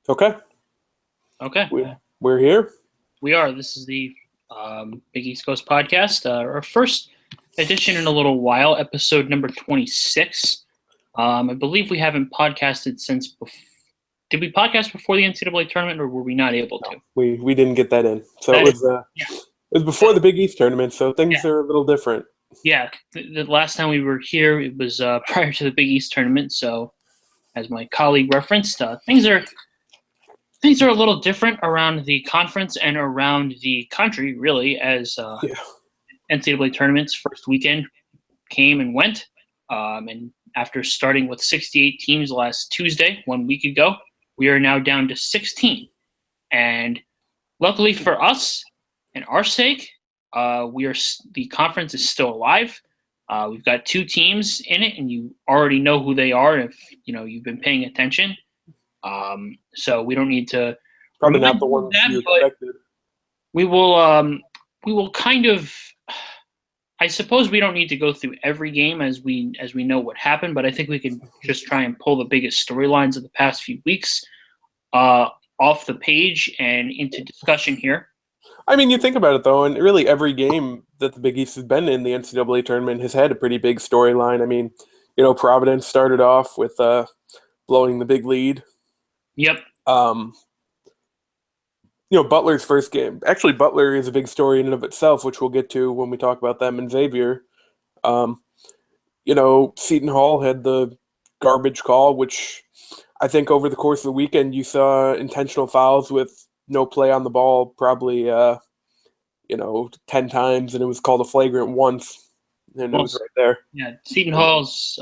Okay. Okay. We're here. We are. This is the Big East Coast podcast. Our first edition in a little while, episode number 26. I believe we haven't podcasted since did we podcast before the NCAA tournament, or were we not able to? No, we didn't get that in. So That it was before the Big East tournament, so things are a little different. Yeah, the last time we were here, it was prior to the Big East tournament. So, as my colleague referenced, things are a little different around the conference and around the country, really, as NCAA tournament's first weekend came and went. And after starting with 68 teams last Tuesday, 1 week ago, we are now down to 16. And luckily for us and our sake, the conference is still alive. We've got two teams in it, and you already know who they are if you've been paying attention. So we don't need to probably not the ones you expected. We will kind of. I suppose we don't need to go through every game as we know what happened, but I think we can just try and pull the biggest storylines of the past few weeks off the page and into discussion here. I mean, you think about it, though, and really every game that the Big East has been in the NCAA tournament has had a pretty big storyline. I mean, Providence started off with blowing the big lead. Yep. Butler's first game. Actually, Butler is a big story in and of itself, which we'll get to when we talk about them and Xavier. Seton Hall had the garbage call, which I think over the course of the weekend you saw intentional fouls with no play on the ball probably 10 times, and it was called a flagrant once, and it was right there. Yeah, Seton Hall's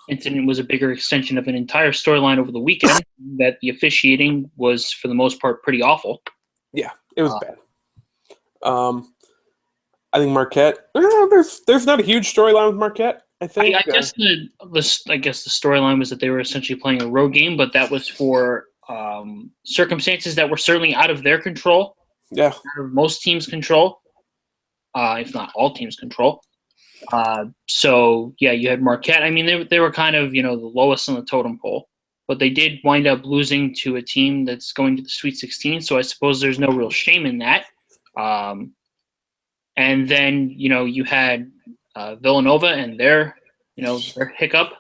incident was a bigger extension of an entire storyline over the weekend that the officiating was, for the most part, pretty awful. Yeah, it was bad. I think Marquette. There's not a huge storyline with Marquette. I think. I guess the storyline was that they were essentially playing a road game, but that was for circumstances that were certainly out of their control. Yeah, out of most teams' control, if not all teams' control. So you had Marquette. I mean, they were kind of the lowest on the totem pole, but they did wind up losing to a team that's going to the Sweet 16. So I suppose there's no real shame in that. And then you had Villanova and their hiccup,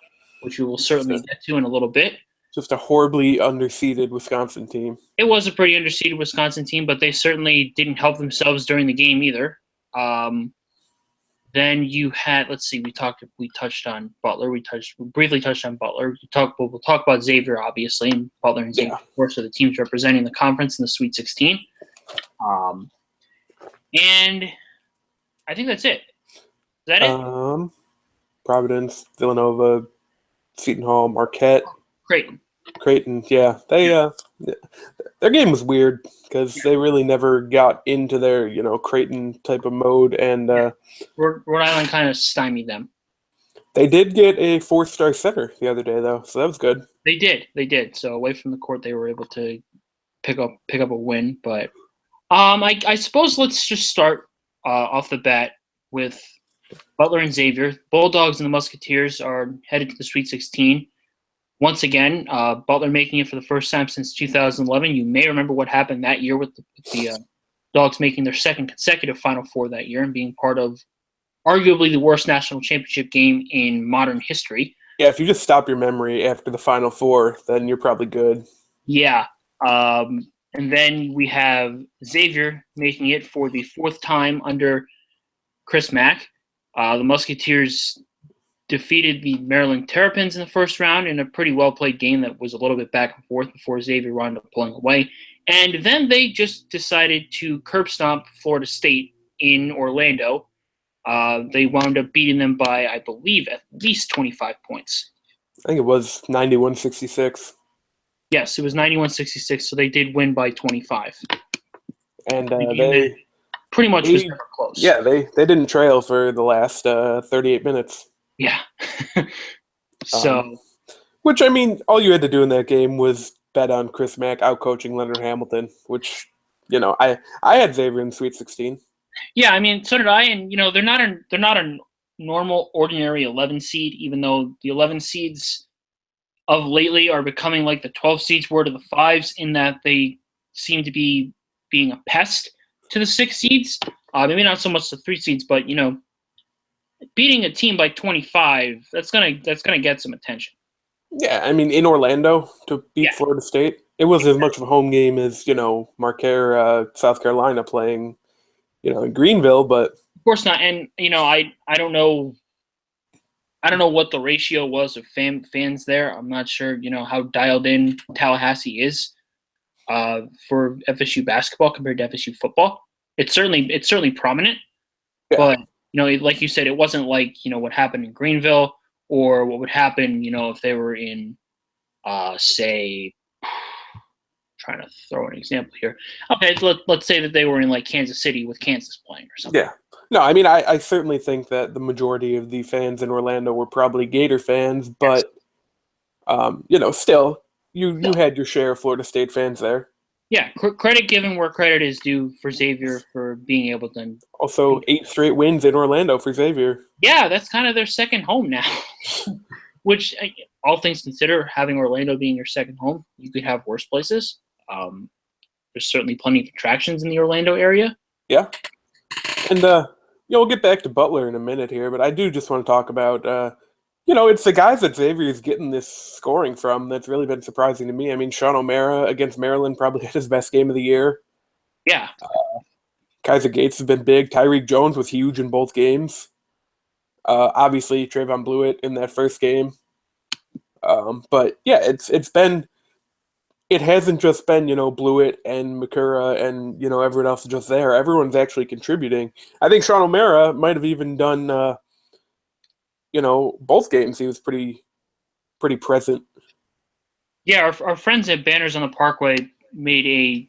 which we will certainly get to in a little bit. Just a horribly underseeded Wisconsin team. It was a pretty underseeded Wisconsin team, but they certainly didn't help themselves during the game either. Then you had, let's see, we touched on Butler. We briefly touched on Butler. We'll talk about Xavier, obviously, and Butler and Xavier, of course, are the teams representing the conference in the Sweet 16. And I think that's it. Is that it? Providence, Villanova, Seton Hall, Marquette. Creighton, yeah. Their game was weird because they really never got into their, Creighton type of mode. And Rhode Island kind of stymied them. They did get a 4-star center the other day, though, so that was good. They did. So away from the court, they were able to pick up a win. But I suppose let's just start off the bat with Butler and Xavier. Bulldogs and the Musketeers are headed to the Sweet 16. Once again, Butler making it for the first time since 2011. You may remember what happened that year with the Dogs making their second consecutive Final Four that year and being part of arguably the worst national championship game in modern history. Yeah, if you just stop your memory after the Final Four, then you're probably good. Yeah. And then we have Xavier making it for the fourth time under Chris Mack. The Musketeers defeated the Maryland Terrapins in the first round in a pretty well-played game that was a little bit back and forth before Xavier wound up pulling away. And then they just decided to curb stomp Florida State in Orlando. They wound up beating them by, I believe, at least 25 points. I think it was 91-66. Yes, it was 91-66, so they did win by 25. And they pretty much was never close. Yeah, they didn't trail for the last 38 minutes. Yeah. So, which, I mean, all you had to do in that game was bet on Chris Mack out-coaching Leonard Hamilton, which, I had Xavier in the Sweet 16. Yeah, I mean, so did I, and they're not a normal, ordinary 11 seed, even though the 11 seeds of lately are becoming like the 12 seeds were to the 5s, in that they seem to be being a pest to the 6 seeds. Maybe not so much the 3 seeds, but beating a team by 25, that's gonna get some attention. Yeah, I mean, in Orlando to beat Florida State, it was as much of a home game as Marquette, South Carolina playing, in Greenville, but of course not. And I don't know. I don't know what the ratio was of fans there. I'm not sure, how dialed in Tallahassee is for FSU basketball compared to FSU football. It's certainly prominent, but like you said, it wasn't like what happened in Greenville or what would happen, if they were in, say, trying to throw an example here. Okay, let's say that they were in like Kansas City with Kansas playing or something. Yeah. No, I mean, I certainly think that the majority of the fans in Orlando were probably Gator fans, but, still, you had your share of Florida State fans there. Yeah, credit given where credit is due for Xavier for being able to. Also, 8 straight wins in Orlando for Xavier. Yeah, that's kind of their second home now. Which, all things considered, having Orlando being your second home, you could have worse places. There's certainly plenty of attractions in the Orlando area. Yeah. And, we'll get back to Butler in a minute here, but I do just want to talk about, it's the guys that Xavier is getting this scoring from that's really been surprising to me. I mean, Sean O'Mara against Maryland probably had his best game of the year. Yeah. Kaiser Gates has been big. Tyreek Jones was huge in both games. Obviously, Trayvon Blewett in that first game. But, yeah, it hasn't just been, Blewett and Makura and, everyone else just there. Everyone's actually contributing. I think Sean O'Mara might have even done, both games. He was pretty present. Yeah, our friends at Banners on the Parkway made a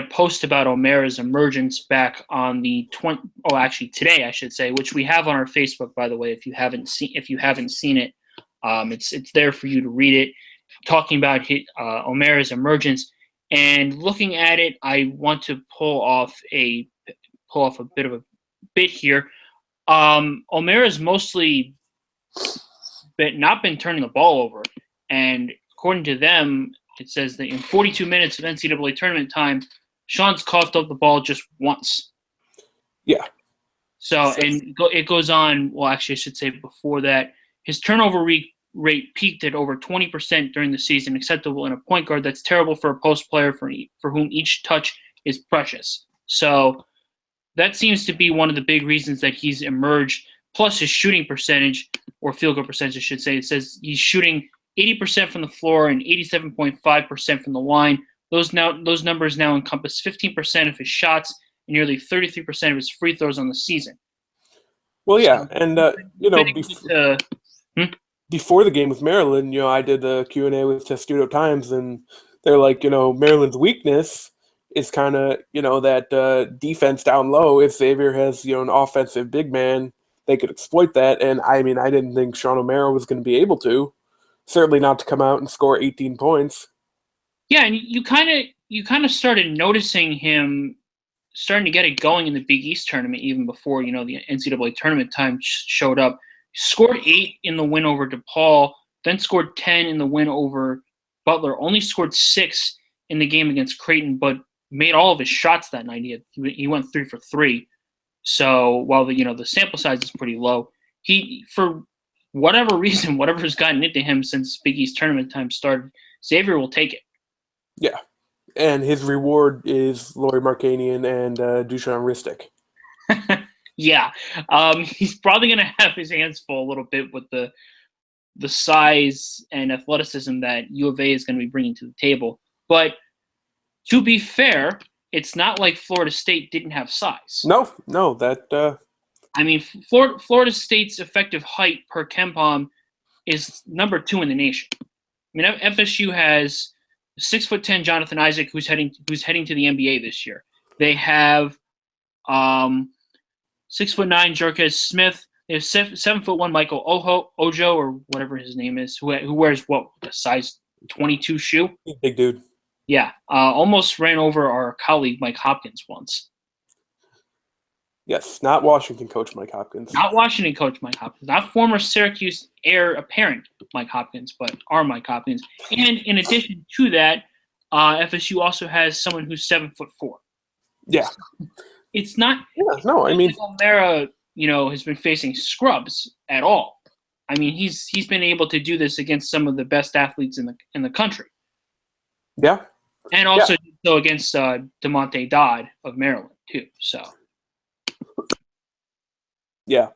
post about O'Mara's emergence back on the today, I should say, which we have on our Facebook, by the way, if you haven't seen it. It's there for you to read it. Talking about O'Mara's emergence, and looking at it, I want to pull off a bit here. O'Mara's mostly not been turning the ball over, and according to them, it says that in 42 minutes of NCAA tournament time, Sean's coughed up the ball just once. Yeah. So, and it goes on. Well, actually, I should say before that, his turnover rate peaked at over 20% during the season, acceptable in a point guard. That's terrible for a post player for whom each touch is precious. So that seems to be one of the big reasons that he's emerged, plus his shooting percentage, or field goal percentage, I should say. It says he's shooting 80% from the floor and 87.5% from the line. Those numbers now encompass 15% of his shots and nearly 33% of his free throws on the season. Well, yeah, and before the game with Maryland, I did the Q&A with Testudo Times, and they're like, Maryland's weakness is kind of, that defense down low. If Xavier has, an offensive big man, they could exploit that. And I mean, I didn't think Sean O'Mara was going to be able to. Certainly not to come out and score 18 points. Yeah, and you kind of started noticing him starting to get it going in the Big East tournament even before, the NCAA tournament time showed up. Scored 8 in the win over DePaul, then scored 10 in the win over Butler. Only scored 6 in the game against Creighton, but made all of his shots that night. He went 3 for 3. So while the sample size is pretty low, he, for whatever reason, whatever's gotten into him since Big East tournament time started, Xavier will take it. Yeah, and his reward is Lauri Markanian and Dusan Ristic. Yeah, he's probably going to have his hands full a little bit with the size and athleticism that U of A is going to be bringing to the table. But to be fair, it's not like Florida State didn't have size. No, that. I mean, Florida State's effective height per KenPom is number 2 in the nation. I mean, FSU has 6'10" Jonathan Isaac, who's heading to the NBA this year. They have 6'9" Jerquez Smith. They have 7'1" Michael Ojo, or whatever his name is, who wears a size 22 shoe. Big dude. Yeah, almost ran over our colleague Mike Hopkins once. Yes, not Washington coach Mike Hopkins. Not Washington coach Mike Hopkins. Not former Syracuse heir apparent Mike Hopkins, but our Mike Hopkins. And in addition to that, FSU also has someone who's 7'4". Yeah. It's not. Yeah, no, I mean, O'Mara, has been facing scrubs at all. I mean, he's been able to do this against some of the best athletes in the country. Yeah. And also against DeMonte Dodd of Maryland too. So. Yeah.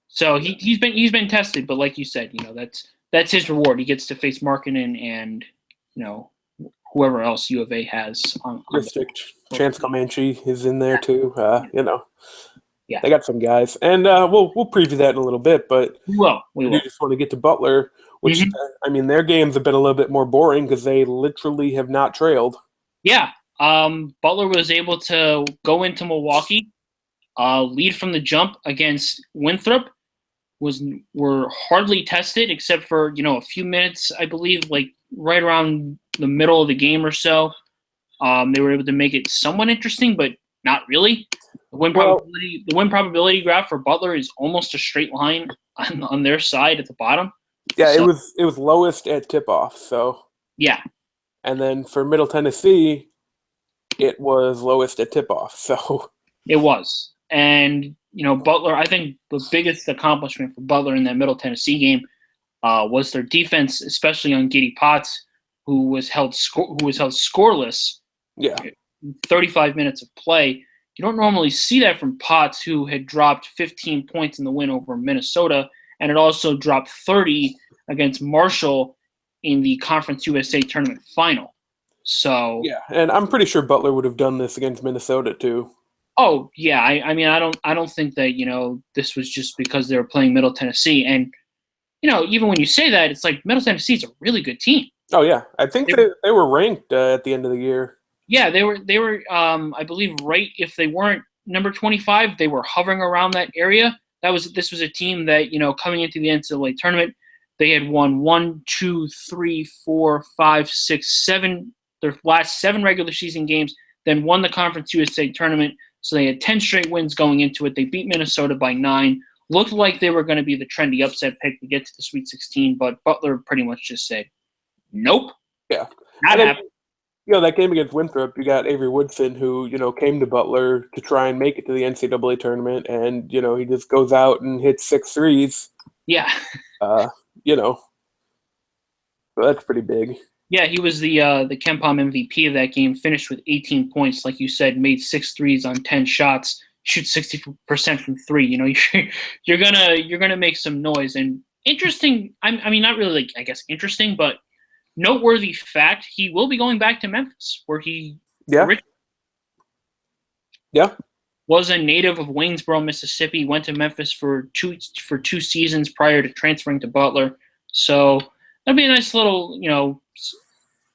So he's been tested, but like you said, that's his reward. He gets to face Markkanen and whoever else U of A has on Chance Comanche is in there too. Yeah. They got some guys, and we'll preview that in a little bit. But we will. Just want to get to Butler, which their games have been a little bit more boring because they literally have not trailed. Yeah, Butler was able to go into Milwaukee, lead from the jump against Winthrop. Were hardly tested except for a few minutes, I believe, like right around the middle of the game or so. They were able to make it somewhat interesting, but not really. The win probability graph for Butler is almost a straight line on their side at the bottom. Yeah, so, it was lowest at tip-off. So yeah, and then for Middle Tennessee, it was lowest at tip-off. So it was, and Butler. I think the biggest accomplishment for Butler in that Middle Tennessee game was their defense, especially on Giddy Potts, who was held scoreless. Yeah, 35 minutes of play. You don't normally see that from Potts, who had dropped 15 points in the win over Minnesota, and had also dropped 30 against Marshall in the Conference USA Tournament final. So yeah, and I'm pretty sure Butler would have done this against Minnesota too. Oh yeah, I mean I don't think that this was just because they were playing Middle Tennessee, and even when you say that, it's like Middle Tennessee is a really good team. Oh yeah, I think they were ranked at the end of the year. Yeah, they were. I believe right if they weren't number 25, they were hovering around that area. This was a team that coming into the NCAA tournament, they had won 1, 2, 3, 4, 5, 6, 7 their last 7 regular season games, then won the Conference USA tournament. So they had 10 straight wins going into it. They beat Minnesota by 9. Looked like they were going to be the trendy upset pick to get to the Sweet 16, but Butler pretty much just said, nope. Yeah. Not happening. That game against Winthrop, you got Avery Woodson, who, came to Butler to try and make it to the NCAA tournament, and, he just goes out and hits 6 threes. Yeah. So that's pretty big. Yeah, he was the KenPom MVP of that game, finished with 18 points, like you said, made 6 threes on 10 shots, shoot 60% from 3. You're gonna make some noise. And interesting, I mean, not really, interesting, but noteworthy fact, he will be going back to Memphis, where he was a native of Waynesboro, Mississippi, went to Memphis for two seasons prior to transferring to Butler. So that'd be a nice little,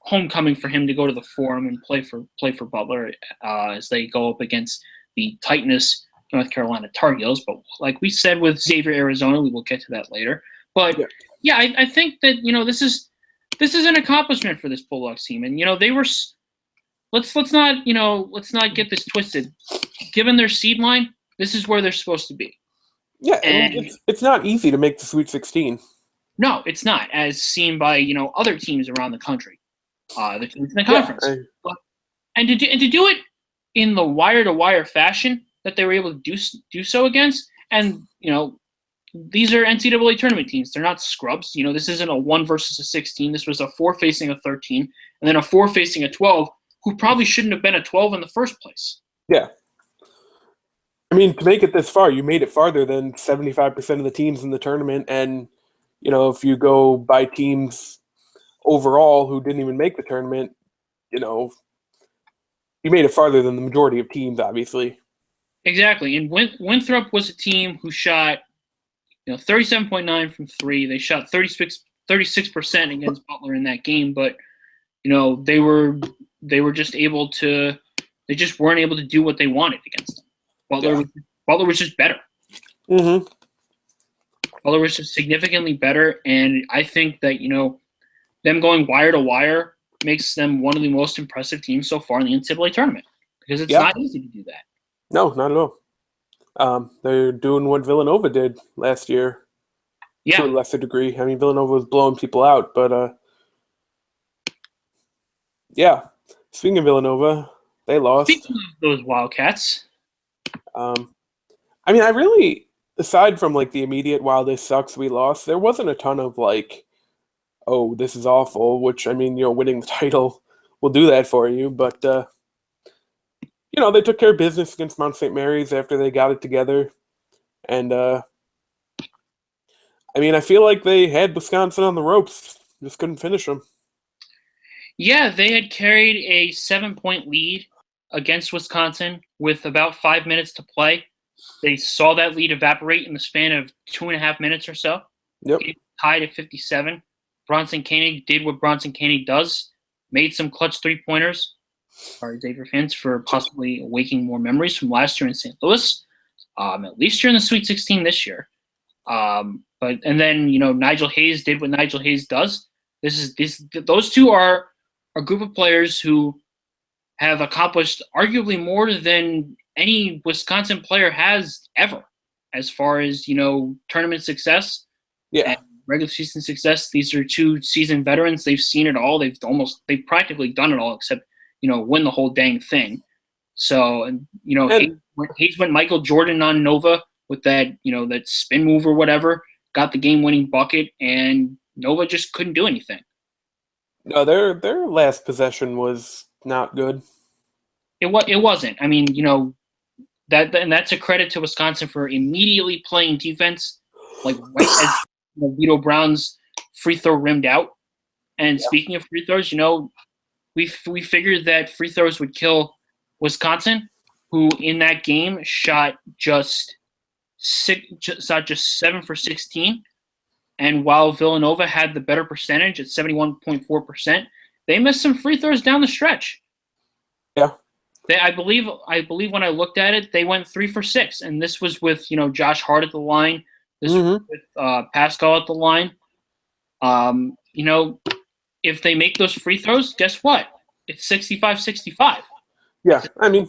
homecoming for him to go to the Forum and play for Butler as they go up against the Titanus North Carolina Tar Heels. But like we said with Xavier, Arizona, we will get to that later. But I think that this is an accomplishment for this Bulldogs team, and they were. Let's not get this twisted. Given their seed line, this is where they're supposed to be. Yeah, and it's not easy to make the Sweet 16. No, it's not, as seen by other teams around the country, the teams in the conference, and to do it in the wire-to-wire fashion that they were able to do so against, and these are NCAA tournament teams. They're not scrubs. This isn't a 1 versus a 16. This was a 4 facing a 13, and then a 4 facing a 12, who probably shouldn't have been a 12 in the first place. Yeah. I mean, to make it this far, you made it farther than 75% of the teams in the tournament, and if you go by teams overall who didn't even make the tournament, you made it farther than the majority of teams, obviously. Exactly. And Winthrop was a team who shot 37.9 from 3. They shot 36% against Butler in that game, but they were just able to. They just weren't able to do what they wanted against them. Butler was just better. Mm-hmm. Butler was just significantly better, and I think that them going wire to wire makes them one of the most impressive teams so far in the NCAA tournament, because it's not easy to do that. No, not at all. They're doing what Villanova did last year to a Yeah. lesser degree. I mean, Villanova was blowing people out, but yeah. Speaking of Villanova, they lost. Speaking of those Wildcats, Um, I mean, I really, aside from like the immediate "wow, this sucks, we lost," there wasn't a ton of like, "oh, this is awful." Which I mean, winning the title will do that for you, but they took care of business against Mount St. Mary's after they got it together, and I mean, I feel like they had Wisconsin on the ropes, just couldn't finish them. yeah, they had carried a 7-point lead against Wisconsin with about 5 minutes to play. They saw that lead evaporate in the span of 2.5 minutes or so. Yep. Tied at 57. Bronson Koenig did what Bronson Koenig does, made some clutch three-pointers. Sorry, Xavier fans, for possibly awakening more memories from last year in St. Louis. At least you're in the Sweet 16 this year. And then Nigel Hayes did what Nigel Hayes does. Those two are a group of players who have accomplished arguably more than any Wisconsin player has ever, as far as tournament success Yeah. and regular season success. These are two seasoned veterans. They've seen it all. They've practically done it all, except win the whole dang thing. So Hayes went Michael Jordan on Nova with that that spin move or whatever, got the game-winning bucket, and Nova just couldn't do anything. No, their last possession was not good. It wasn't. I mean, and that's a credit to Wisconsin for immediately playing defense, like right as Vito Brown's free throw rimmed out. And speaking of free throws, we figured that free throws would kill Wisconsin, who in that game shot just 7 for 16. And while Villanova had the better percentage at 71.4%, they missed some free throws down the stretch. Yeah. I believe when I looked at it, they went 3 for 6, and this was with Josh Hart at the line. This was with Pascal at the line. If they make those free throws, guess what? It's 65-65. Yeah, I mean,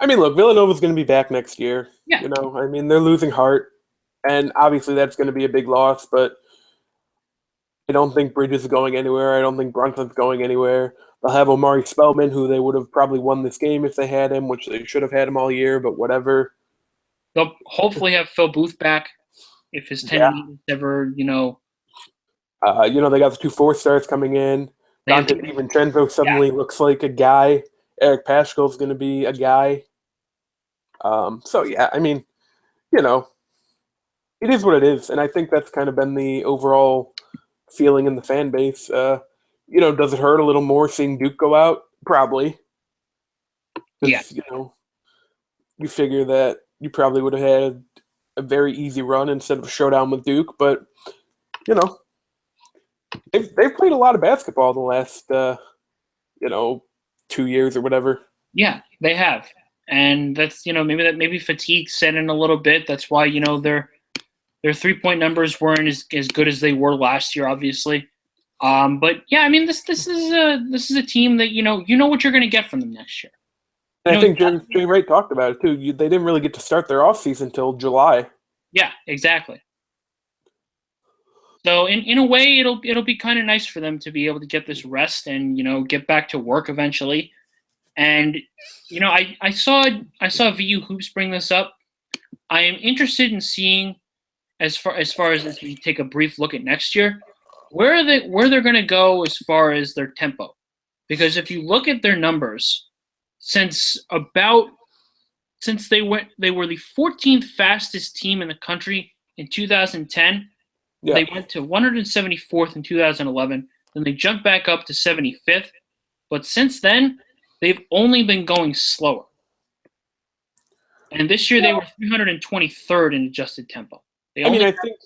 look, Villanova's going to be back next year. Yeah. I mean, they're losing Hart, and obviously that's going to be a big loss, but I don't think Bridges is going anywhere. I don't think Brunson's going anywhere. They'll have Omari Spellman, who they would have probably won this game if they had him, which they should have had him all year, but whatever. They'll hopefully have Phil Booth back if his tendon is ever, they got the 2 4-stars coming in. Dante DiVincenzo suddenly looks like a guy. Eric Paschal's going to be a guy. So, yeah, I mean, it is what it is. And I think that's kind of been the overall feeling in the fan base. Does it hurt a little more seeing Duke go out? Probably. Yeah. You figure that you probably would have had a very easy run instead of a showdown with Duke. But, they've played a lot of basketball the last, 2 years or whatever. Yeah, they have. And that's, maybe fatigue set in a little bit. That's why, their 3-point numbers weren't as good as they were last year, obviously. But yeah, I mean, this is a team that you know what you're going to get from them next year. And I think Jay Wright talked about it too. They didn't really get to start their offseason until July. Yeah, exactly. So in a way, it'll be kind of nice for them to be able to get this rest and get back to work eventually. And I saw VU Hoops bring this up. I am interested in seeing as far as we take a brief look at next year, where they're going to go as far as their tempo, because if you look at their numbers since they were the 14th fastest team in the country in 2010. Yeah. They went to 174th in 2011. Then they jumped back up to 75th. But since then, they've only been going slower. And this year they were 323rd in adjusted tempo. They only I think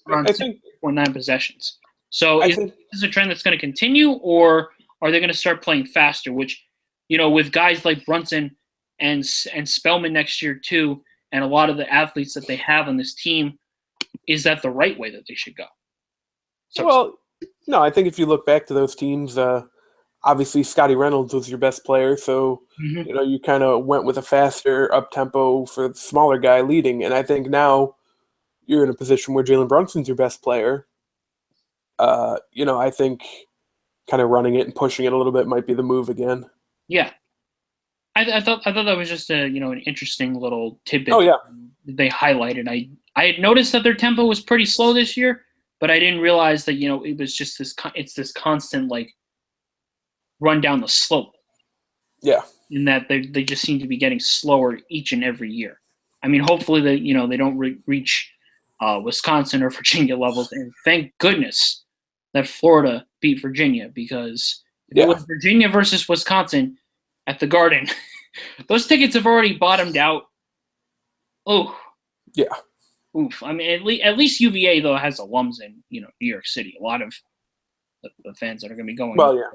6.9 possessions. So is this a trend that's going to continue, or are they going to start playing faster? Which, with guys like Brunson and Spellman next year too, and a lot of the athletes that they have on this team, is that the right way that they should go? No, I think if you look back to those teams, obviously Scotty Reynolds was your best player, so you kind of went with a faster up tempo for the smaller guy leading. And I think now you're in a position where Jalen Brunson's your best player. I think kind of running it and pushing it a little bit might be the move again. Yeah, I thought that was just an interesting little tidbit. Oh yeah, they highlighted. I had noticed that their tempo was pretty slow this year, but I didn't realize that it was just this constant like run down the slope. Yeah, in that they just seem to be getting slower each and every year. I mean, hopefully they don't reach Wisconsin or Virginia levels, and thank goodness that Florida beat Virginia, because if it was Virginia versus Wisconsin at the Garden, those tickets have already bottomed out. Oh, yeah. Oof. I mean, at least UVA though has alums in New York City. A lot of the fans that are going to be going. Well, yeah.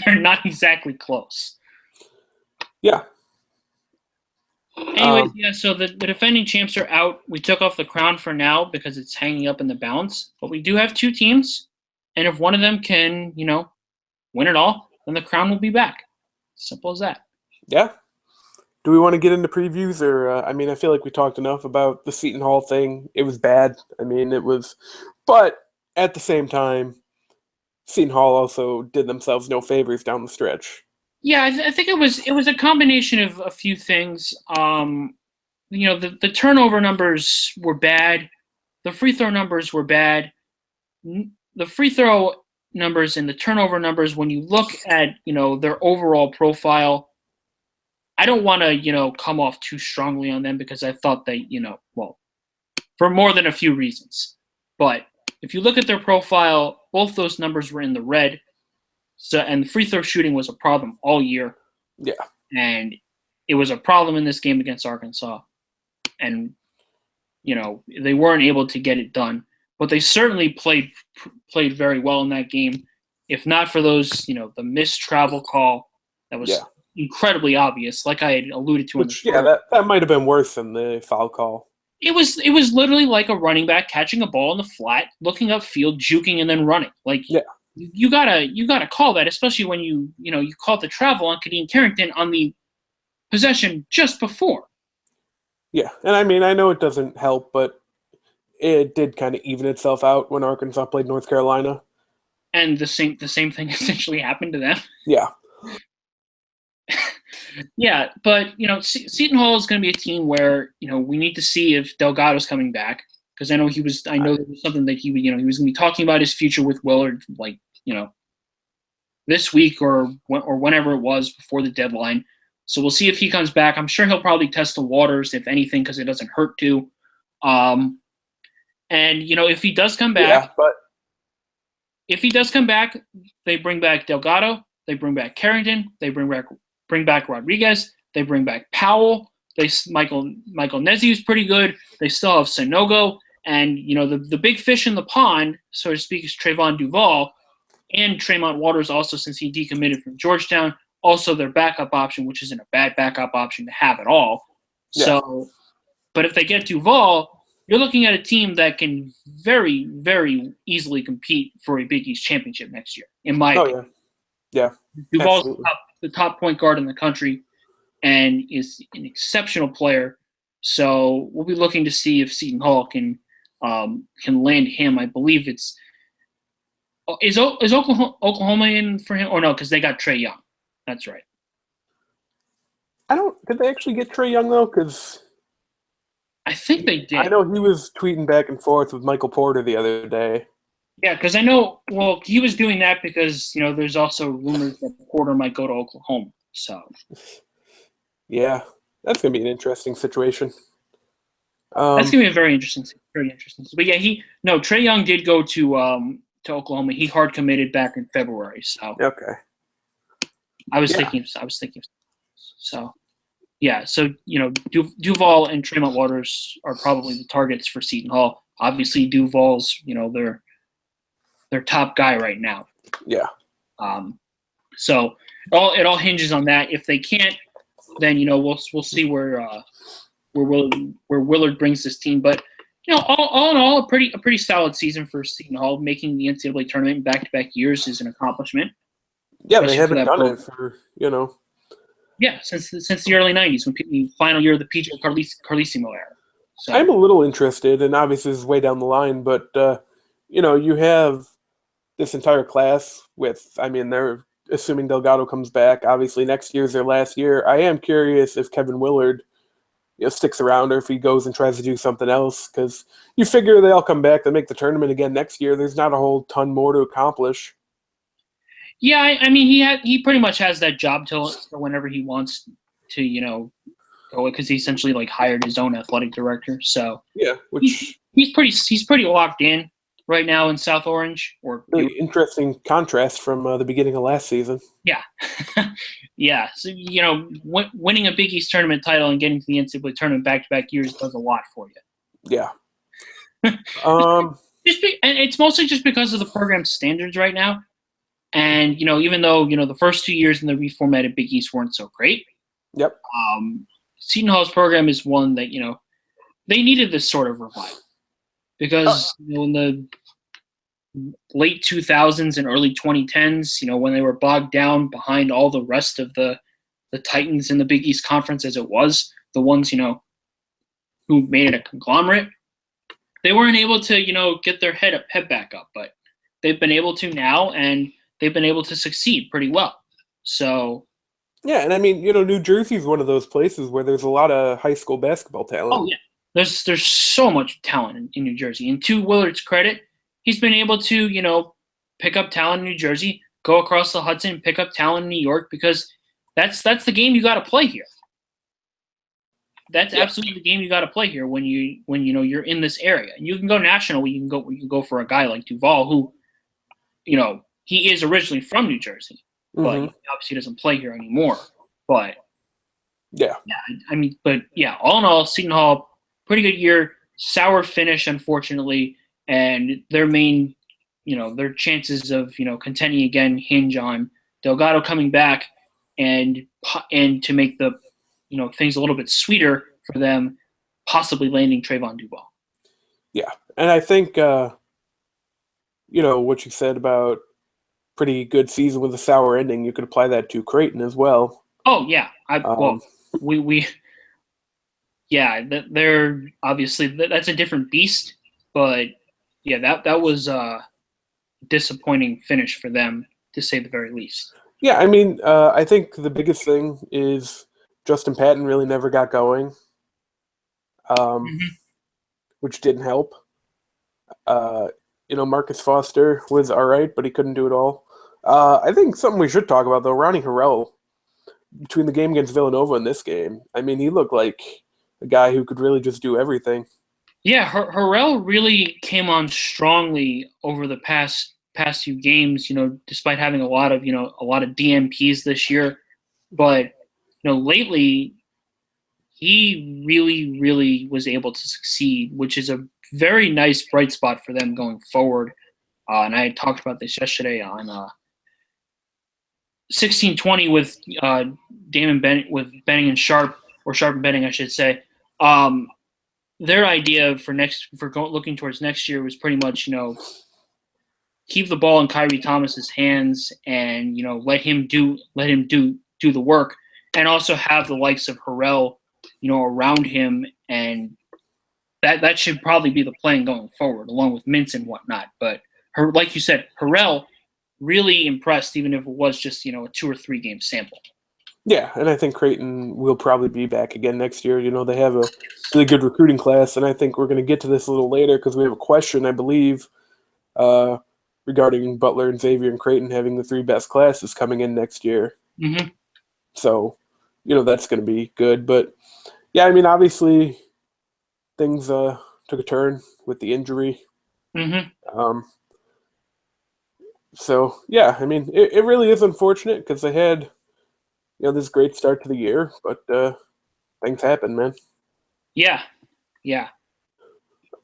They're not exactly close. Yeah. Anyways, so the defending champs are out. We took off the crown for now because it's hanging up in the balance. But we do have two teams, and if one of them can, win it all, then the crown will be back. Simple as that. Yeah. Do we want to get into previews, or I feel like we talked enough about the Seton Hall thing. It was bad. But at the same time, Seton Hall also did themselves no favors down the stretch. Yeah, I think it was a combination of a few things. The turnover numbers were bad. The free throw numbers were bad. The free throw numbers and the turnover numbers, when you look at, their overall profile, I don't want to, come off too strongly on them, because I thought they, for more than a few reasons. But if you look at their profile, both those numbers were in the red. And free throw shooting was a problem all year. Yeah. And it was a problem in this game against Arkansas. And, they weren't able to get it done. But they certainly played very well in that game. If not for those, the missed travel call that was incredibly obvious, like I had alluded to. That might have been worse than the foul call. It was literally like a running back catching a ball in the flat, looking upfield, juking, and then running. Like, you gotta call that, especially when you call the travel on Kadeem Carrington on the possession just before. Yeah, and I know it doesn't help, but it did kind of even itself out when Arkansas played North Carolina. And the same thing essentially happened to them. Yeah. Yeah, but Seton Hall is going to be a team where we need to see if Delgado's coming back, because I know there was something that he was going to be talking about his future with Willard, like this week or whenever it was before the deadline. So we'll see if he comes back. I'm sure he'll probably test the waters, if anything, because it doesn't hurt to. And if he does come back, they bring back Delgado, they bring back Carrington, they bring back Rodriguez, they bring back Powell. Michael Nezzi is pretty good. They still have Sanogo, and the big fish in the pond, so to speak, is Trayvon Duval and Tremont Waters. Also, since he decommitted from Georgetown, also their backup option, which isn't a bad backup option to have at all. Yeah. So, but if they get Duval, you're looking at a team that can very, very easily compete for a Big East championship next year, in my opinion. Yeah. Duval's the top point guard in the country and is an exceptional player. So we'll be looking to see if Seton Hall can land him. I believe is Oklahoma in for him, or no? Because they got Trae Young. That's right. Did they actually get Trae Young though? Because I think they did. I know he was tweeting back and forth with Michael Porter the other day. Yeah, because I know. Well, he was doing that because there's also rumors that Porter might go to Oklahoma. So. Yeah, that's gonna be an interesting situation. That's gonna be a very interesting. But yeah, Trae Young did go to Oklahoma. He hard committed back in February. So. Okay. I was thinking. So. Yeah, so Duval and Tremont Waters are probably the targets for Seton Hall. Obviously, Duval's their top guy right now. Yeah. So it all hinges on that. If they can't, then we'll see where Willard brings this team. But all in all, a pretty solid season for Seton Hall. Making the NCAA tournament back-to-back years is an accomplishment. Yeah, they haven't done it for Yeah, since the early '90s, when the final year of the PJ Carlissimo era. So I'm a little interested, and obviously this is way down the line, but you have this entire class with. I mean, they're assuming Delgado comes back. Obviously, next year's their last year. I am curious if Kevin Willard sticks around or if he goes and tries to do something else, because you figure they all come back to make the tournament again next year. There's not a whole ton more to accomplish. Yeah, I mean, he pretty much has that job till whenever he wants to, go, because he essentially like hired his own athletic director. So yeah, he's pretty locked in right now in South Orange. Really interesting contrast from the beginning of last season. Yeah, yeah. So winning a Big East tournament title and getting to the NCAA tournament back-to-back years does a lot for you. Yeah. And it's mostly just because of the program's standards right now. And, even though, the first 2 years in the reformatted Big East weren't so great. Yep. Seton Hall's program is one that, they needed this sort of revival. Because, in the late 2000s and early 2010s, when they were bogged down behind all the rest of the Titans in the Big East Conference as it was, the ones, who made it a conglomerate, they weren't able to, get their head back up. But they've been able to now, and they've been able to succeed pretty well. So yeah, and I mean, New Jersey's one of those places where there's a lot of high school basketball talent. Oh yeah, there's so much talent in New Jersey. And to Willard's credit, he's been able to pick up talent in New Jersey, go across the Hudson, pick up talent in New York, because that's the game you got to play here. That's absolutely the game you got to play here when you're in this area. You can go national. You can go for a guy like Duval, who he is originally from New Jersey, but he obviously doesn't play here anymore. But I mean, all in all, Seton Hall, pretty good year. Sour finish, unfortunately, and their main, their chances of contending again hinge on Delgado coming back, and to make the things a little bit sweeter for them, possibly landing Trayvon Duval. Yeah, and I think what you said about pretty good season with a sour ending, you could apply that to Creighton as well. Oh yeah, they're obviously that's a different beast, but yeah, that was a disappointing finish for them, to say the very least. Yeah, I mean, I think the biggest thing is Justin Patton really never got going, which didn't help. Marcus Foster was all right, but he couldn't do it all. I think something we should talk about, though, Ronnie Harrell, between the game against Villanova and this game, I mean, he looked like a guy who could really just do everything. Yeah, Harrell really came on strongly over the past few games, despite having a lot of DMPs this year. But, lately, he really, really was able to succeed, which is a very nice bright spot for them going forward. And I had talked about this yesterday on 1620 with Damon Bennett, with Benning and Sharp, or Sharp and Benning, I should say. Their idea for looking towards next year was pretty much, keep the ball in Kyrie Thomas's hands, and let him do the work, and also have the likes of Harrell, around him, and that should probably be the plan going forward, along with Mintz and whatnot. But like you said, Harrell really impressed, even if it was just a 2 or 3 game sample. Yeah, and I think Creighton will probably be back again next year. They have a really good recruiting class, and I think we're going to get to this a little later because we have a question, I believe, regarding Butler and Xavier and Creighton having the 3 best classes coming in next year. Mm-hmm. So, that's going to be good. But, yeah, I mean, obviously things took a turn with the injury. Mm-hmm. So, yeah, I mean, it really is unfortunate because they had this great start to the year, but things happen, man. Yeah.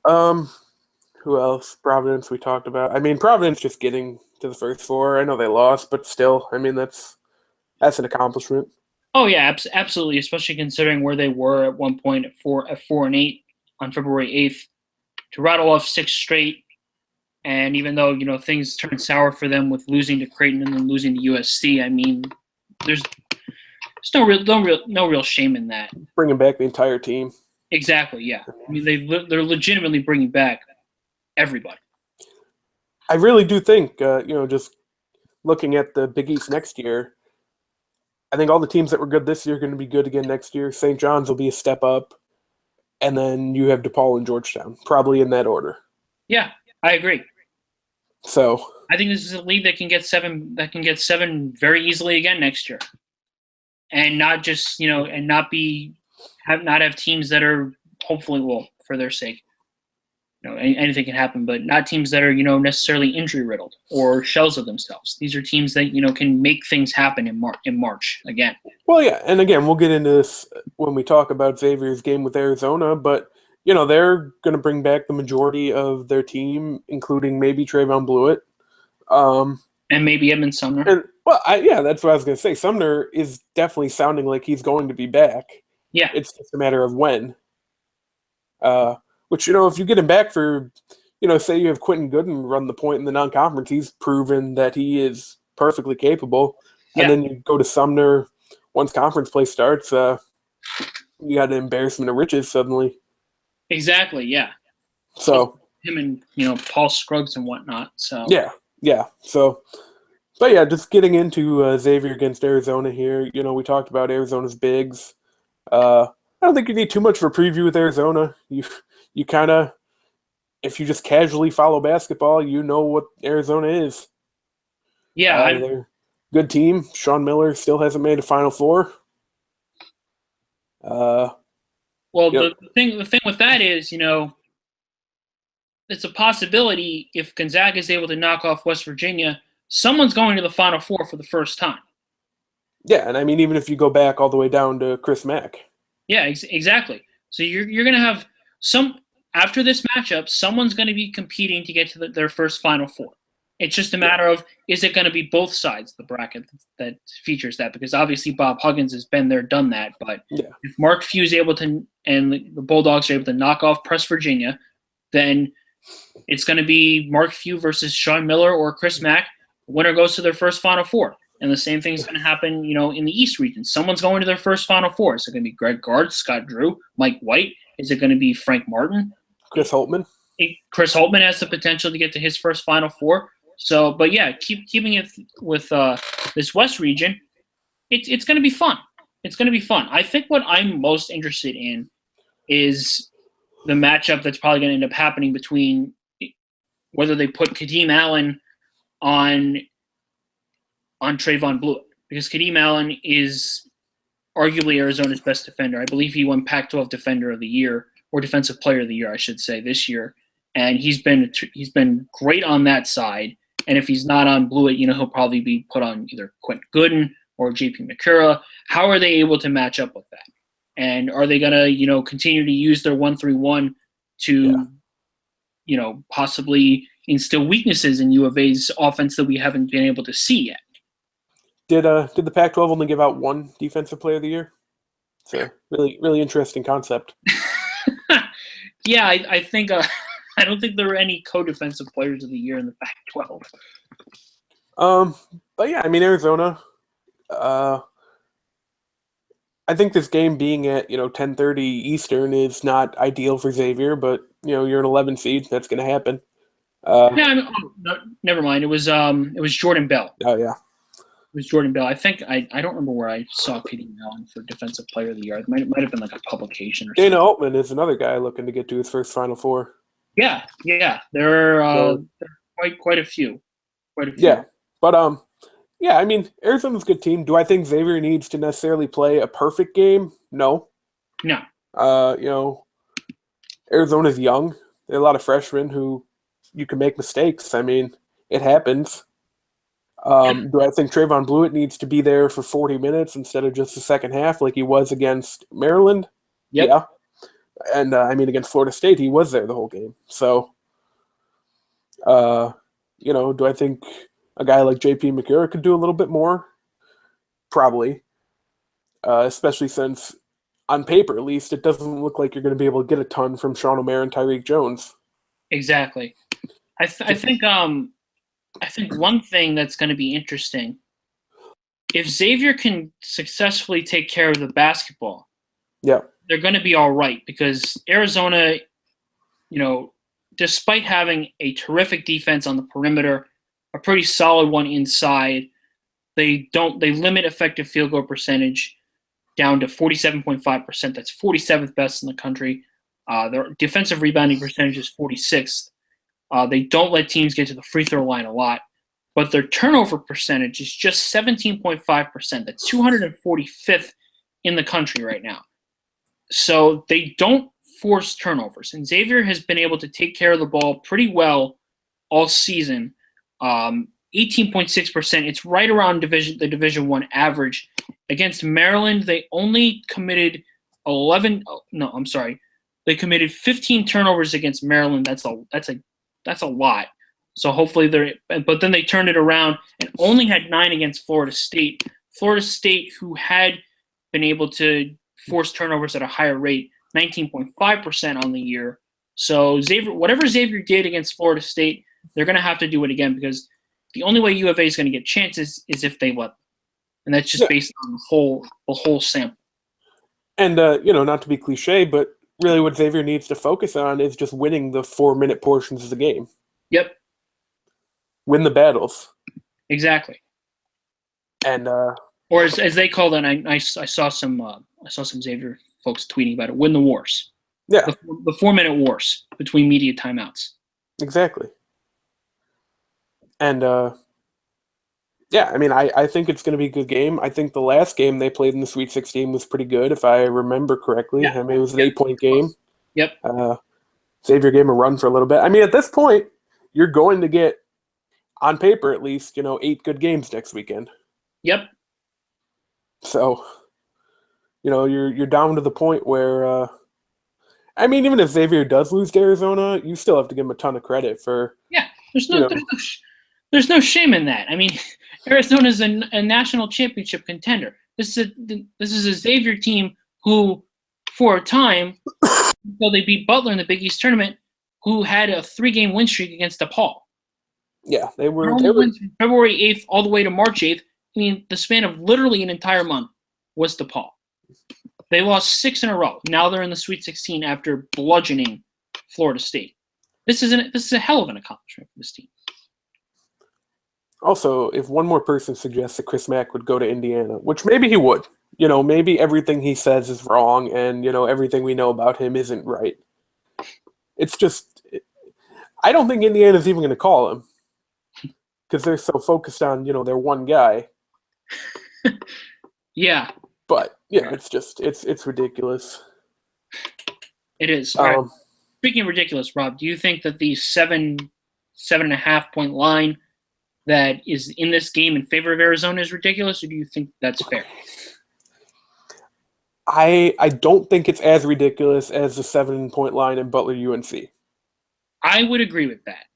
Who else? Providence we talked about. I mean, Providence just getting to the first 4. I know they lost, but still, I mean, that's an accomplishment. Oh yeah, absolutely. Especially considering where they were at one point at 4-8 on February 8th. to rattle off 6 straight. And even though, things turned sour for them with losing to Creighton and then losing to USC, I mean, there's no real shame in that. Bringing back the entire team. Exactly, yeah. I mean, they're legitimately bringing back everybody. I really do think, just looking at the Big East next year, I think all the teams that were good this year are going to be good again next year. St. John's will be a step up, and then you have DePaul and Georgetown, probably in that order. Yeah, I agree. So I think this is a league that can get 7 very easily again next year, and not just and not have teams that are hopefully, well, for their sake, anything can happen, but not teams that are necessarily injury riddled or shells of themselves. These are teams that can make things happen in March again. Well, yeah, and again, we'll get into this when we talk about Xavier's game with Arizona, but they're going to bring back the majority of their team, including maybe Trayvon Blewett. And maybe Edmund Sumner. And, that's what I was going to say. Sumner is definitely sounding like he's going to be back. Yeah. It's just a matter of when. Which, if you get him back for, say you have Quentin Gooden run the point in the non-conference, he's proven that he is perfectly capable. Yeah. And then you go to Sumner once conference play starts, you got an embarrassment of riches suddenly. Exactly, yeah. So him and Paul Scruggs and whatnot. So yeah. So, but yeah, just getting into Xavier against Arizona here. We talked about Arizona's bigs. I don't think you need too much of a preview with Arizona. You kind of, if you just casually follow basketball, you know what Arizona is. Yeah, they're a good team. Sean Miller still hasn't made a Final Four. Well, the thing with that is, it's a possibility if Gonzaga is able to knock off West Virginia, someone's going to the Final Four for the first time. Yeah, and I mean, even if you go back all the way down to Chris Mack. Yeah, exactly. So you're going to have after this matchup, someone's going to be competing to get to their first Final Four. It's just a matter of, is it going to be both sides of the bracket that features that? Because obviously Bob Huggins has been there, done that. But if Mark Few is able to, and the Bulldogs are able to knock off Press Virginia, then it's going to be Mark Few versus Sean Miller or Chris Mack. The winner goes to their first Final Four. And the same thing is going to happen, in the East region. Someone's going to their first Final Four. Is it going to be Greg Gard, Scott Drew, Mike White? Is it going to be Frank Martin? Chris Holtman? Chris Holtman has the potential to get to his first Final Four. So, but yeah, keeping it with this West region, it's going to be fun. It's going to be fun. I think what I'm most interested in is the matchup that's probably going to end up happening between whether they put Kadeem Allen on Trayvon Blewett, because Kadeem Allen is arguably Arizona's best defender. I believe he won Pac-12 Defender of the Year, or Defensive Player of the Year, I should say, this year. And he's been great on that side. And if he's not on Blewett, he'll probably be put on either Quentin Gooden or JP Macura. How are they able to match up with that? And are they going to, continue to use their 1-3-1 to, possibly instill weaknesses in U of A's offense that we haven't been able to see yet? Did the Pac-12 only give out one Defensive Player of the Year? It's a really, really interesting concept. Yeah, I think I don't think there were any co-defensive players of the year in the Pac-12. But yeah, I mean, Arizona. I think this game being at 10:30 Eastern is not ideal for Xavier, but you're an 11 seed. That's going to happen. No, never mind. It was Jordan Bell. Oh yeah. It was Jordan Bell. I think I don't remember where I saw Kadeem Allen for Defensive Player of the Year. It might have been like a publication or something. Dana Altman is another guy looking to get to his first Final Four. Yeah. There are quite a few. Yeah, but yeah, I mean, Arizona's a good team. Do I think Xavier needs to necessarily play a perfect game? No. Arizona's young. There are a lot of freshmen who you can make mistakes. I mean, it happens. Do I think Trayvon Blewett needs to be there for 40 minutes instead of just the second half like he was against Maryland? Yep. Yeah. And, against Florida State, he was there the whole game. So, do I think a guy like JP Macura could do a little bit more? Probably. Especially since, on paper at least, it doesn't look like you're going to be able to get a ton from Sean O'Mara and Tyreek Jones. Exactly. I think one thing that's going to be interesting, if Xavier can successfully take care of the basketball, yeah, they're going to be all right, because Arizona, despite having a terrific defense on the perimeter, a pretty solid one inside, they limit effective field goal percentage down to 47.5%. That's 47th best in the country. Their defensive rebounding percentage is 46th. They don't let teams get to the free throw line a lot, but their turnover percentage is just 17.5%. That's 245th in the country right now. So they don't force turnovers, and Xavier has been able to take care of the ball pretty well all season. 18.6%. It's right around the Division I average. Against Maryland, they only committed They committed 15 turnovers against Maryland. That's a lot. So hopefully but then they turned it around and only had 9 against Florida State. Florida State, who had been able to force turnovers at a higher rate, 19.5% on the year. So whatever Xavier did against Florida State, they're going to have to do it again, because the only way U of A is going to get chances is if they let them. And that's just based on the whole sample. And, not to be cliche, but really what Xavier needs to focus on is just winning the 4-minute portions of the game. Yep. Win the battles. Exactly. And or as they call it, I saw some Xavier folks tweeting about it. Win the wars. Yeah. The 4-minute wars between media timeouts. Exactly. And I think it's going to be a good game. I think the last game they played in the Sweet 16 was pretty good, if I remember correctly. Yeah. It was an 8-point game. Yep. Xavier gave him a run for a little bit. At this point, you're going to get, on paper at least, 8 good games next weekend. Yep. So, you're down to the point where, even if Xavier does lose to Arizona, you still have to give him a ton of credit for. Yeah, there's no shame in that. Arizona's a national championship contender. This is a Xavier team who, for a time, until they beat Butler in the Big East tournament, who had a 3-game win streak against DePaul. Yeah, they were From February 8th all the way to March 8th. The span of literally an entire month was DePaul. They lost 6 in a row. Now they're in the Sweet 16 after bludgeoning Florida State. This is a hell of an accomplishment for this team. Also, if one more person suggests that Chris Mack would go to Indiana, which maybe he would, maybe everything he says is wrong and, everything we know about him isn't right. It's just, I don't think Indiana's even going to call him because they're so focused on, their one guy. Yeah. But, it's just, it's ridiculous. It is. All right. Speaking of ridiculous, Rob, do you think that the 7.5 point line that is in this game in favor of Arizona is ridiculous, or do you think that's fair? I don't think it's as ridiculous as the 7-point line in Butler UNC. I would agree with that.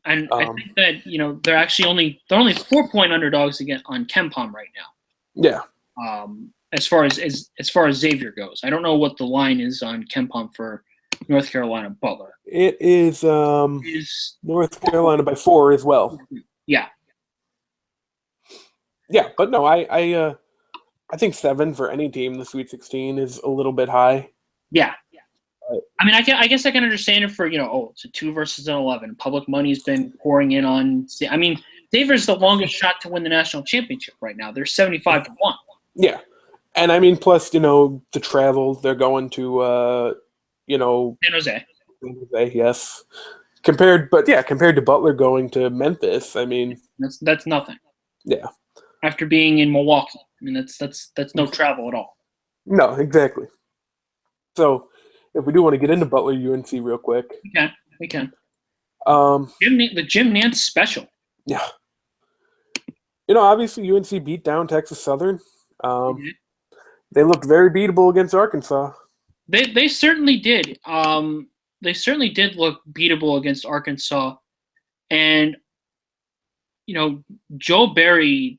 And I think that, they're actually only 4-point underdogs again on KenPom right now. Yeah. As far as Xavier goes. I don't know what the line is on KenPom for North Carolina Butler. It is North Carolina by 4 as well. Yeah. Yeah, but no, I think 7 for any team in the Sweet 16 is a little bit high. Yeah. I guess I can understand it for, it's a 2 versus an 11. Public money's been pouring in on. Xavier's the longest shot to win the national championship right now. They're 75-1. Yeah, and plus, the travel they're going to, San Jose. San Jose, yes. Compared to Butler going to Memphis, that's nothing. Yeah. After being in Milwaukee, that's no travel at all. No, exactly. So, if we do want to get into Butler UNC real quick, we can. The Jim Nance special. Yeah. Obviously UNC beat down Texas Southern. They looked very beatable against Arkansas. They certainly did. They certainly did look beatable against Arkansas, and Joe Barry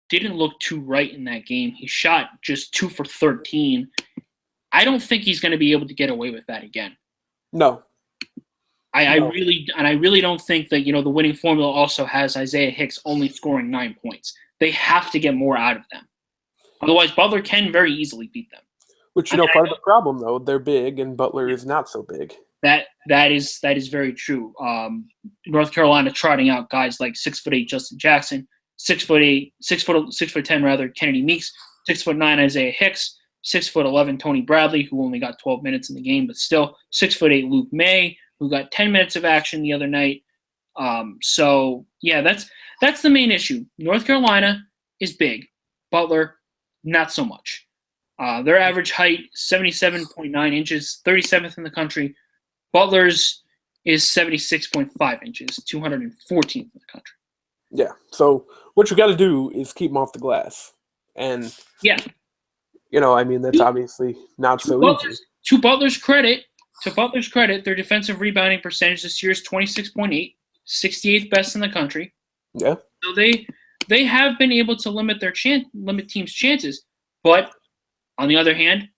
didn't look too right in that game. He shot just 2 for 13. I don't think he's going to be able to get away with that again. No. I really don't think that, the winning formula also has Isaiah Hicks only scoring 9 points. They have to get more out of them. Otherwise, Butler can very easily beat them. Which, part of the problem, though, they're big and Butler is not so big. That is very true. North Carolina trotting out guys like 6'8" Justin Jackson, 6'10" rather Kennedy Meeks, 6'9" Isaiah Hicks, 6'11" Tony Bradley, who only got 12 minutes in the game, but still 6'8" Luke May, who got 10 minutes of action the other night. So yeah, that's the main issue. North Carolina is big, Butler not so much. Their average height 77.9 inches, 37th in the country. Butler's is 76.5 inches, 214th in the country. Yeah. So what you got to do is keep them off the glass, and yeah, that's obviously not so easy. To Butler's credit, their defensive rebounding percentage this year is 26.8, 68th best in the country. Yeah. So they have been able to limit teams' chances, but on the other hand,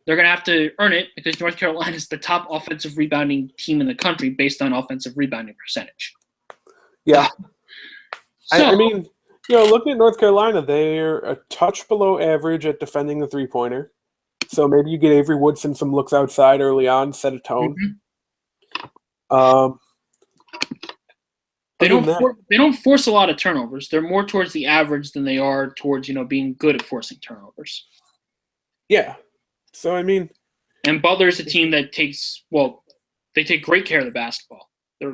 they're going to have to earn it because North Carolina is the top offensive rebounding team in the country based on offensive rebounding percentage. Yeah. Looking at North Carolina, they're a touch below average at defending the three-pointer. So maybe you get Avery Woodson some looks outside early on, set a tone. Mm-hmm. They don't force a lot of turnovers. They're more towards the average than they are towards, being good at forcing turnovers. Yeah. So, and Butler is a team that they take great care of the basketball. They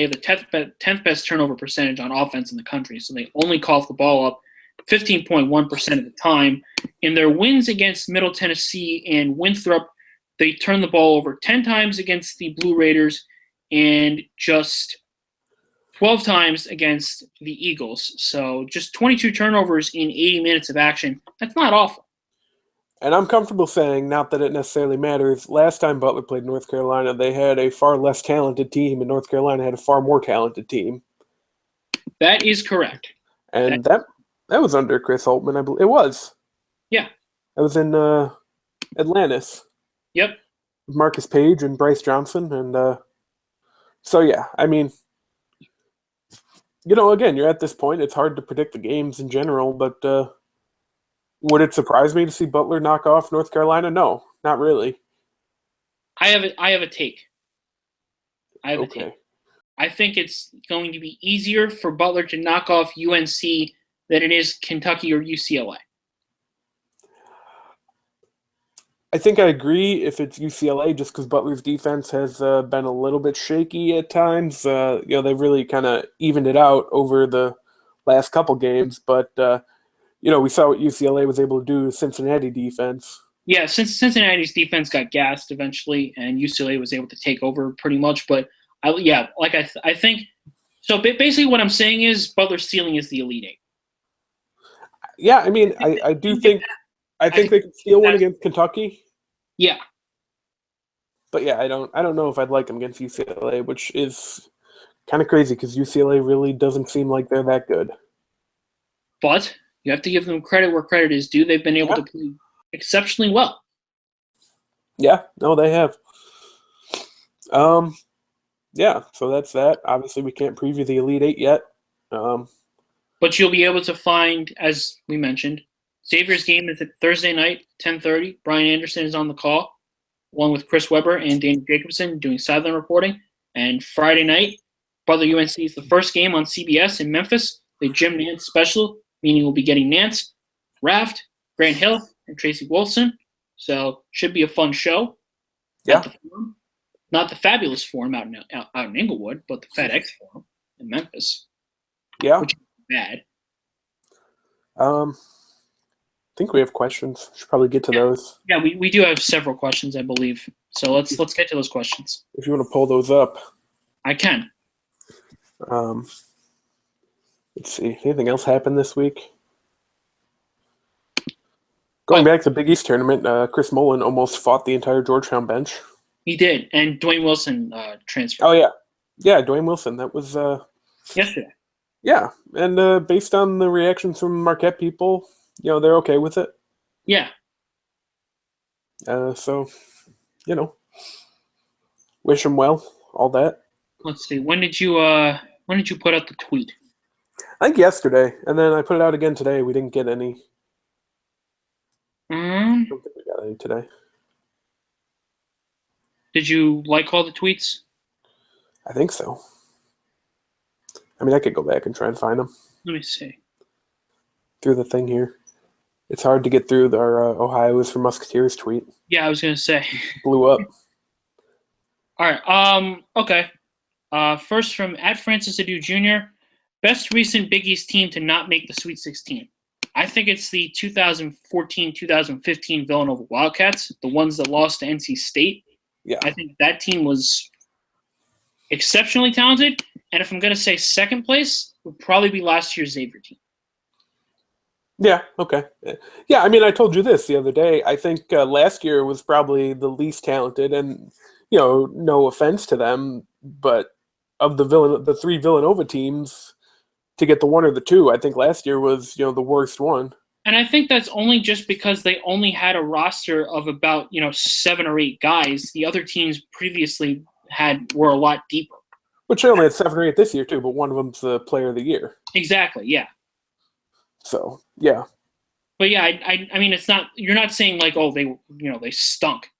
have the 10th best turnover percentage on offense in the country, so they only cough the ball up 15.1% of the time. In their wins against Middle Tennessee and Winthrop, they turned the ball over 10 times against the Blue Raiders and just 12 times against the Eagles. So just 22 turnovers in 80 minutes of action. That's not awful. And I'm comfortable saying, not that it necessarily matters, last time Butler played North Carolina, they had a far less talented team, and North Carolina had a far more talented team. That is correct. And that was under Chris Holtman, I believe. It was. Yeah. That was in Atlantis. Yep. Marcus Page and Bryce Johnson. And so, yeah, again, you're at this point. It's hard to predict the games in general, but would it surprise me to see Butler knock off North Carolina? No, not really. I have a take. A take. I think it's going to be easier for Butler to knock off UNC than it is Kentucky or UCLA. I think I agree if it's UCLA, just because Butler's defense has been a little bit shaky at times. They've really kind of evened it out over the last couple games, but we saw what UCLA was able to do to Cincinnati defense. Yeah, since Cincinnati's defense got gassed eventually, and UCLA was able to take over pretty much. But I think so. Basically, what I'm saying is Butler's ceiling is the Elite Eight. Yeah, I do think they could steal one against Kentucky. Yeah, but yeah, I don't know if I'd like them against UCLA, which is kind of crazy because UCLA really doesn't seem like they're that good. But you have to give them credit where credit is due. They've been able to play exceptionally well. Yeah, no, they have. Yeah, so that's that. Obviously, we can't preview the Elite Eight yet. But you'll be able to find, as we mentioned, Xavier's game is at Thursday night, 10:30. Brian Anderson is on the call, along with Chris Weber and Danny Jacobson doing sideline reporting. And Friday night, Butler UNC is the first game on CBS in Memphis. The Jim Nantz special, meaning we'll be getting Nantz, Raft, Grant Hill, and Tracy Wolfson. So should be a fun show. Yeah. Not the fabulous Forum out in Inglewood, but the FedEx Forum in Memphis. Yeah. Which is bad. I think we have questions. Should probably get to those. Yeah, we do have several questions, I believe. So let's get to those questions. If you want to pull those up. I can. Let's see. Anything else happened this week? Going back to the Big East tournament, Chris Mullen almost fought the entire Georgetown bench. He did, and Dwayne Wilson transferred. Oh, yeah. Yeah, Dwayne Wilson. That was yesterday. Yeah, and based on the reactions from Marquette people, they're okay with it. Yeah. So, wish him well. all that. Let's see. When did you put out the tweet? I think yesterday, and then I put it out again today. We didn't get any. I don't think we got any today. Did you like all the tweets? I think so. I mean, I could go back and try and find them. Let me see. Through the thing here. It's hard to get through our Ohio is for Musketeers tweet. Yeah, I was going to say. Blew up. All right. Okay. First from @Francis Adu Jr. Best recent Big East team to not make the Sweet 16. I think it's the 2014-2015 Villanova Wildcats, the ones that lost to NC State. Yeah. I think that team was exceptionally talented. And if I'm going to say second place, would probably be last year's Xavier team. Yeah, okay. Yeah, I mean, I told you this the other day. I think last year was probably the least talented, and, no offense to them, but of the three Villanova teams, to get the one or the two, I think last year was, the worst one. And I think that's only just because they only had a roster of about, 7 or 8 guys. The other teams previously were a lot deeper. Which they only had 7 or 8 this year too, but one of them's the player of the year. Exactly, yeah. So, yeah. But yeah, I mean, it's not. You're not saying like, oh, they stunk.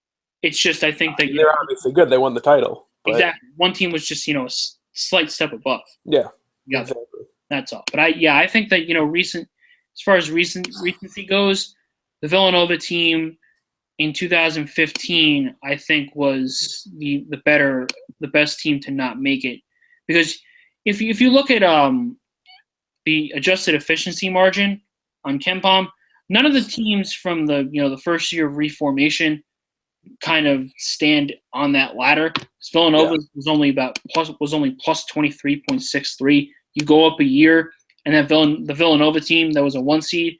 It's just I think that they're obviously good. They won the title. But... Exactly. One team was just a slight step above. Yeah. Exactly. That's all. But I think that as far as recency goes, the Villanova team in 2015, I think, was the best team to not make it, because if you look at the adjusted efficiency margin on KenPom, none of the teams from the first year of reformation kind of stand on that ladder. Villanova was only plus 23.63. You go up a year, and the Villanova team that was a 1 seed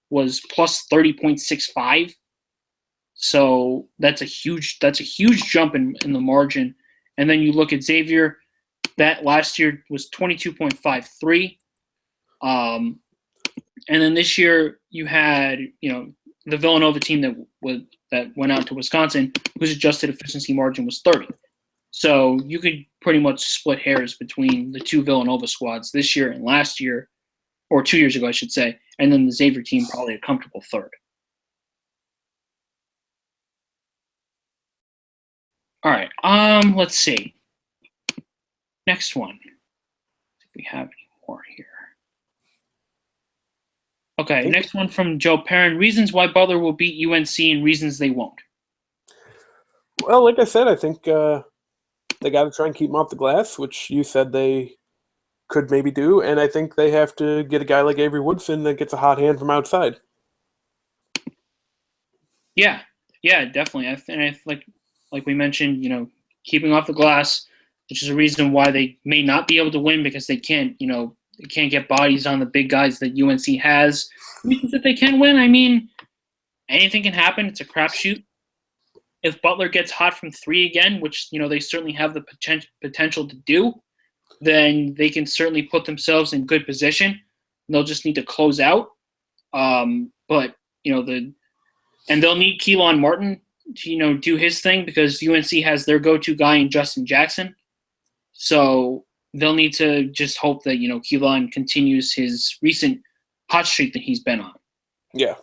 was plus 30.65. So that's a huge jump in the margin. And then you look at Xavier, that last year was 22.53. And then this year you had the Villanova team that went out to Wisconsin, whose adjusted efficiency margin was 30. So you could pretty much split hairs between the two Villanova squads this year and last year, or 2 years ago, I should say, and then the Xavier team probably a comfortable third. All right. Let's see. Next one. If we have any more here. Okay, next one from Joe Perrin. Reasons why Butler will beat UNC and reasons they won't. Well, like I said, I think they got to try and keep them off the glass, which you said they could maybe do, and I think they have to get a guy like Avery Woodson that gets a hot hand from outside. Yeah, definitely. I like we mentioned, keeping off the glass, which is a reason why they may not be able to win, because they can't, they can't get bodies on the big guys that UNC has. Reasons that they can win, I mean, anything can happen. It's a crapshoot. If Butler gets hot from 3 again, which, they certainly have the potential to do, then they can certainly put themselves in good position. They'll just need to close out. But, and they'll need Keelan Martin to, do his thing, because UNC has their go-to guy in Justin Jackson. So they'll need to just hope that, Keelan continues his recent hot streak that he's been on. Yeah.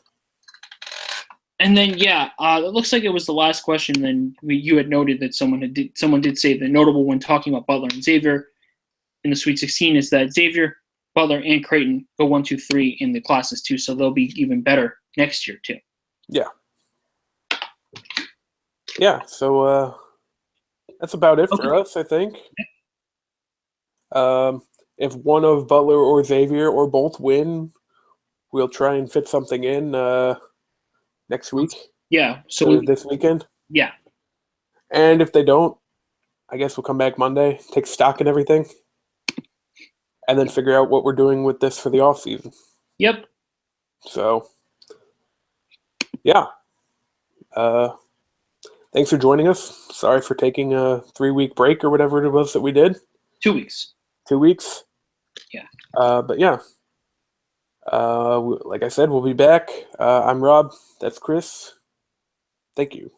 And then, it looks like it was the last question. Then you had noted that someone did say the notable when talking about Butler and Xavier in the Sweet 16 is that Xavier, Butler, and Creighton go 1, 2, 3 in the classes too, so they'll be even better next year too. Yeah. Yeah. So that's about it for us, I think. If one of Butler or Xavier or both win, we'll try and fit something in next week. Yeah. So this weekend. Yeah. And if they don't, I guess we'll come back Monday, take stock and everything, and then figure out what we're doing with this for the off season. Yep. So, yeah. Thanks for joining us. Sorry for taking a 3-week break or whatever it was that we did. 2 weeks. 2 weeks. Yeah. But yeah. Like I said, we'll be back. I'm Rob. That's Chris. Thank you.